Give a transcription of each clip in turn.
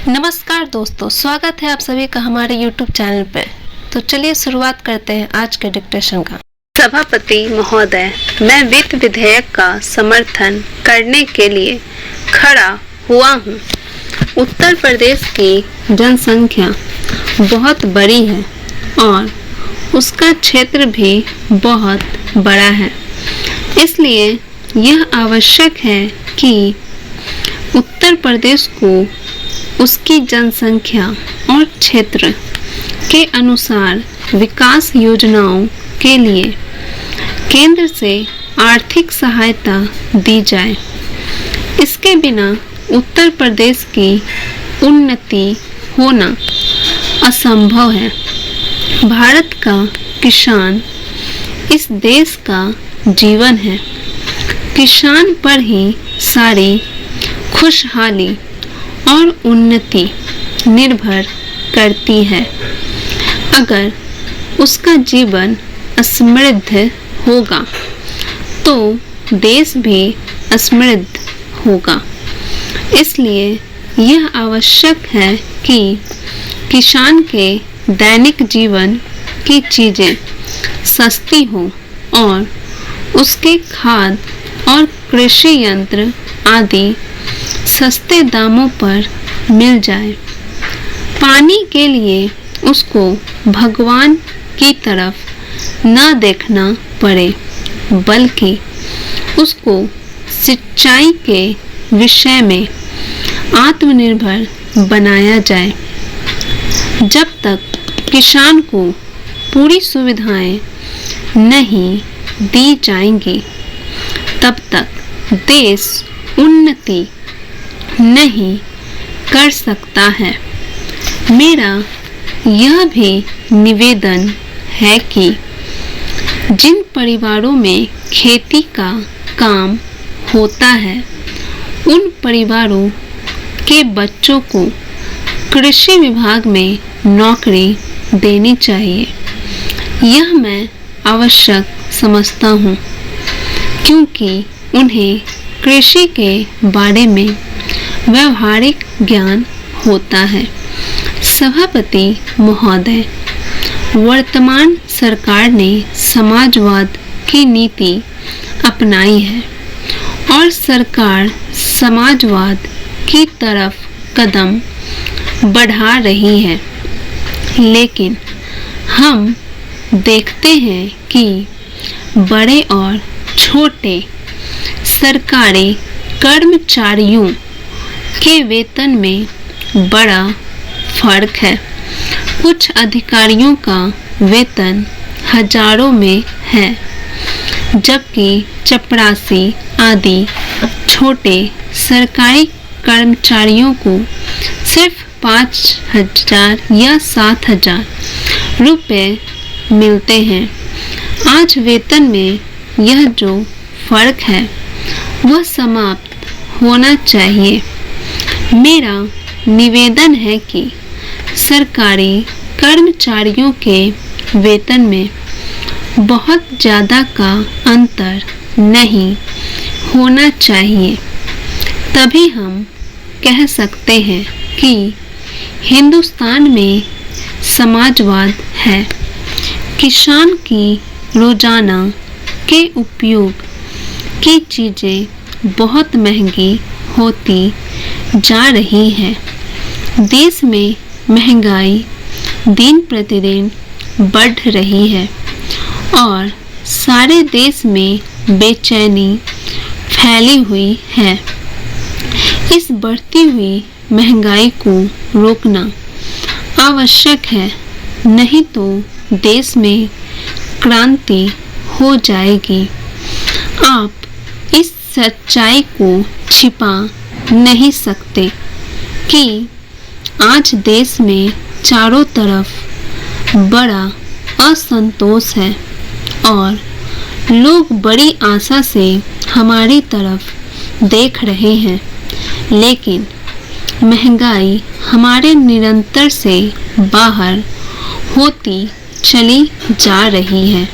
नमस्कार दोस्तों, स्वागत है आप सभी का हमारे YouTube चैनल पे। तो चलिए शुरुआत करते हैं आज के डिक्टेशन का। सभापति महोदय, मैं वित्त विधेयक का समर्थन करने के लिए खड़ा हुआ हूँ। उत्तर प्रदेश की जनसंख्या बहुत बड़ी है और उसका क्षेत्र भी बहुत बड़ा है, इसलिए यह आवश्यक है कि उत्तर प्रदेश को उसकी जनसंख्या और क्षेत्र के अनुसार विकास योजनाओं के लिए केंद्र से आर्थिक सहायता दी जाए। इसके बिना उत्तर प्रदेश की उन्नति होना असंभव है। भारत का किसान इस देश का जीवन है। किसान पर ही सारी खुशहाली और उन्नति निर्भर करती है। अगर उसका जीवन समृद्ध होगा तो देश भी समृद्ध होगा। इसलिए यह आवश्यक है कि किसान के दैनिक जीवन की चीजें सस्ती हो और उसके खाद और कृषि यंत्र आदि सस्ते दामों पर मिल जाए। पानी के लिए उसको भगवान की तरफ न देखना पड़े, बल्कि उसको सिंचाई के विषय में आत्मनिर्भर बनाया जाए। जब तक किसान को पूरी सुविधाएं नहीं दी जाएंगी, तब तक देश उन्नति नहीं कर सकता है। मेरा यह भी निवेदन है कि जिन परिवारों में खेती का काम होता है, उन परिवारों के बच्चों को कृषि विभाग में नौकरी देनी चाहिए। यह मैं आवश्यक समझता हूँ, क्योंकि उन्हें कृषि के बारे में व्यावहारिक ज्ञान होता है। सभापति महोदय, वर्तमान सरकार ने समाजवाद की नीति अपनाई है और सरकार समाजवाद की तरफ कदम बढ़ा रही है, लेकिन हम देखते हैं कि बड़े और छोटे सरकारी कर्मचारियों के वेतन में बड़ा फर्क है। कुछ अधिकारियों का वेतन हजारों में है, जबकि चपरासी आदि छोटे सरकारी कर्मचारियों को सिर्फ 5,000 या 7,000 रुपये मिलते हैं। आज वेतन में यह जो फर्क है वह समाप्त होना चाहिए। मेरा निवेदन है कि सरकारी कर्मचारियों के वेतन में बहुत ज़्यादा का अंतर नहीं होना चाहिए। तभी हम कह सकते हैं कि हिंदुस्तान में समाजवाद है। किसान की रोजाना के उपयोग की चीज़ें बहुत महंगी होती जा रही है। देश में महंगाई दिन प्रतिदिन बढ़ रही है और सारे देश में बेचैनी फैली हुई है। इस बढ़ती हुई महंगाई को रोकना आवश्यक है, नहीं तो देश में क्रांति हो जाएगी। आप इस सच्चाई को छिपा नहीं सकते कि आज देश में चारों तरफ बड़ा असंतोष है और लोग बड़ी आशा से हमारी तरफ देख रहे हैं, लेकिन महंगाई हमारे निरंतर से बाहर होती चली जा रही है।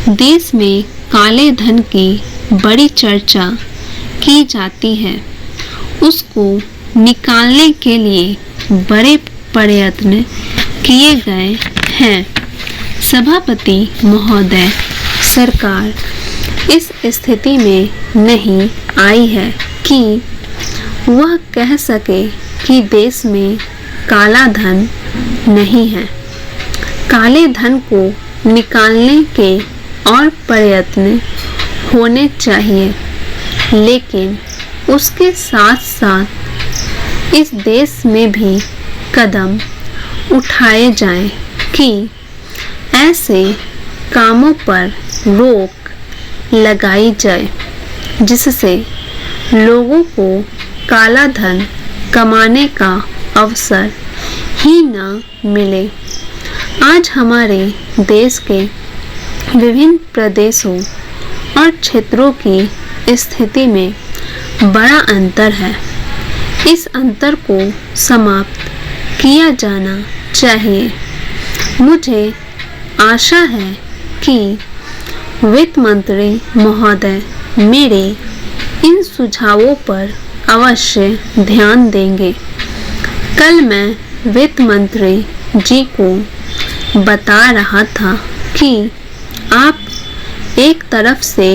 देश में काले धन की बड़ी चर्चा की जाती है, उसको निकालने के लिए बड़े प्रयत्न किए गए हैं। सभापति महोदय, सरकार इस स्थिति में नहीं आई है कि वह कह सके कि देश में काला धन नहीं है। काले धन को निकालने के और प्रयत्न होने चाहिए, लेकिन उसके साथ साथ इस देश में भी कदम उठाए जाएं कि ऐसे कामों पर रोक लगाई जाए जिससे लोगों को काला धन कमाने का अवसर ही न मिले। आज हमारे देश के विभिन्न प्रदेशों और क्षेत्रों की स्थिति में बड़ा अंतर है। इस अंतर को समाप्त किया जाना चाहिए। मुझे आशा है कि वित्त मंत्री महोदय मेरे इन सुझावों पर अवश्य ध्यान देंगे। कल मैं वित्त मंत्री जी को बता रहा था कि आप एक तरफ से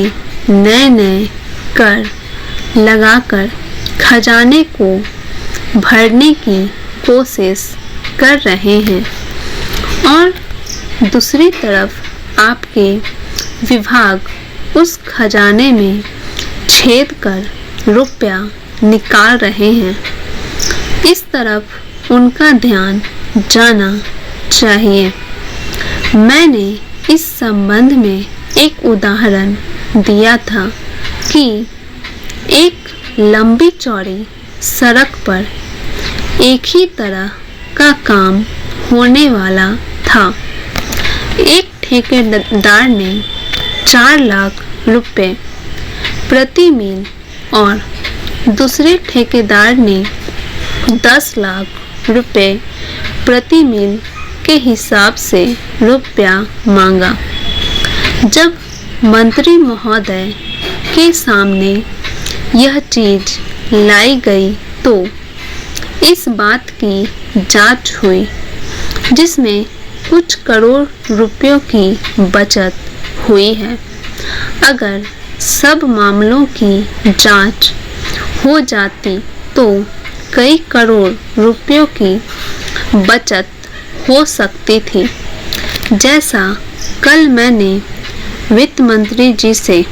नए कर लगाकर खजाने को भरने की कोशिश कर रहे हैं और दूसरी तरफ आपके विभाग उस खजाने में छेद कर रुपया निकाल रहे हैं। इस तरफ उनका ध्यान जाना चाहिए। मैंने इस संबंध में एक उदाहरण दिया था कि एक लंबी चौड़ी सड़क पर एक ही तरह का काम होने वाला था। एक ठेकेदार ने 4 लाख रुपए प्रति मील और दूसरे ठेकेदार ने 10 लाख रुपए प्रति मील के हिसाब से रुपया मांगा। जब मंत्री महोदय के सामने यह चीज लाई गई तो इस बात की जांच हुई जिसमें कुछ करोड़ रुपयों की बचत हुई है। अगर सब मामलों की जांच हो जाती तो कई करोड़ रुपयों की बचत हो सकती थी। जैसा कल मैंने वित्त मंत्री जी से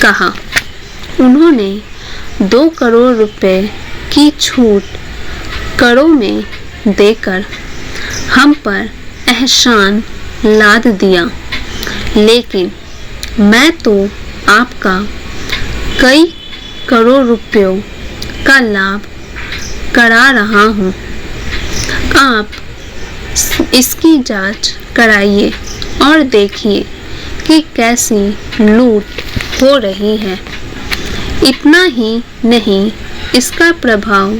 कहा, उन्होंने 2 करोड़ रुपए की छूट करों में देकर हम पर एहसान लाद दिया, लेकिन मैं तो आपका कई करोड़ रुपयों का लाभ करा रहा हूँ। आप इसकी जांच कराइए और देखिए कि कैसी लूट हो रही है। इतना ही नहीं, इसका प्रभाव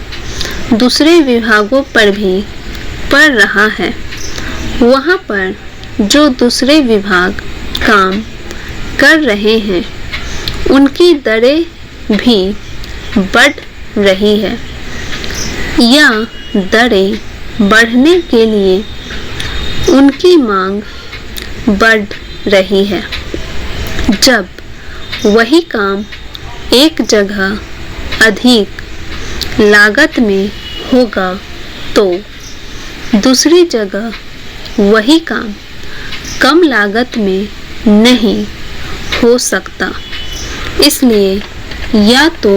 दूसरे विभागों पर भी पड़ रहा है। वहाँ पर जो दूसरे विभाग काम कर रहे हैं उनकी दरें भी बढ़ रही है या दरें बढ़ने के लिए उनकी मांग बढ़ रही है। जब वही काम एक जगह अधिक लागत में होगा तो दूसरी जगह वही काम कम लागत में नहीं हो सकता। इसलिए या तो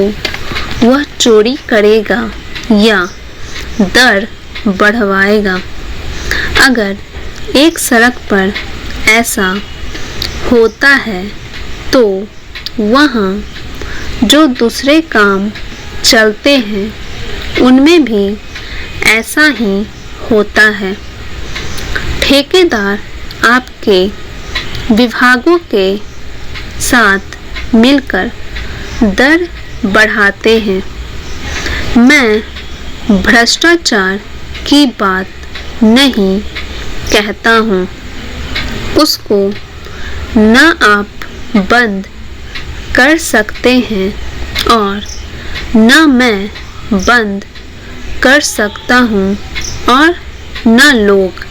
वह चोरी करेगा या दर बढ़वाएगा। अगर एक सड़क पर ऐसा होता है तो वहाँ जो दूसरे काम चलते हैं उनमें भी ऐसा ही होता है। ठेकेदार आपके विभागों के साथ मिलकर दर बढ़ाते हैं। मैं भ्रष्टाचार की बात नहीं कहता हूँ, उसको न आप बंद कर सकते हैं और न मैं बंद कर सकता हूँ और न लोग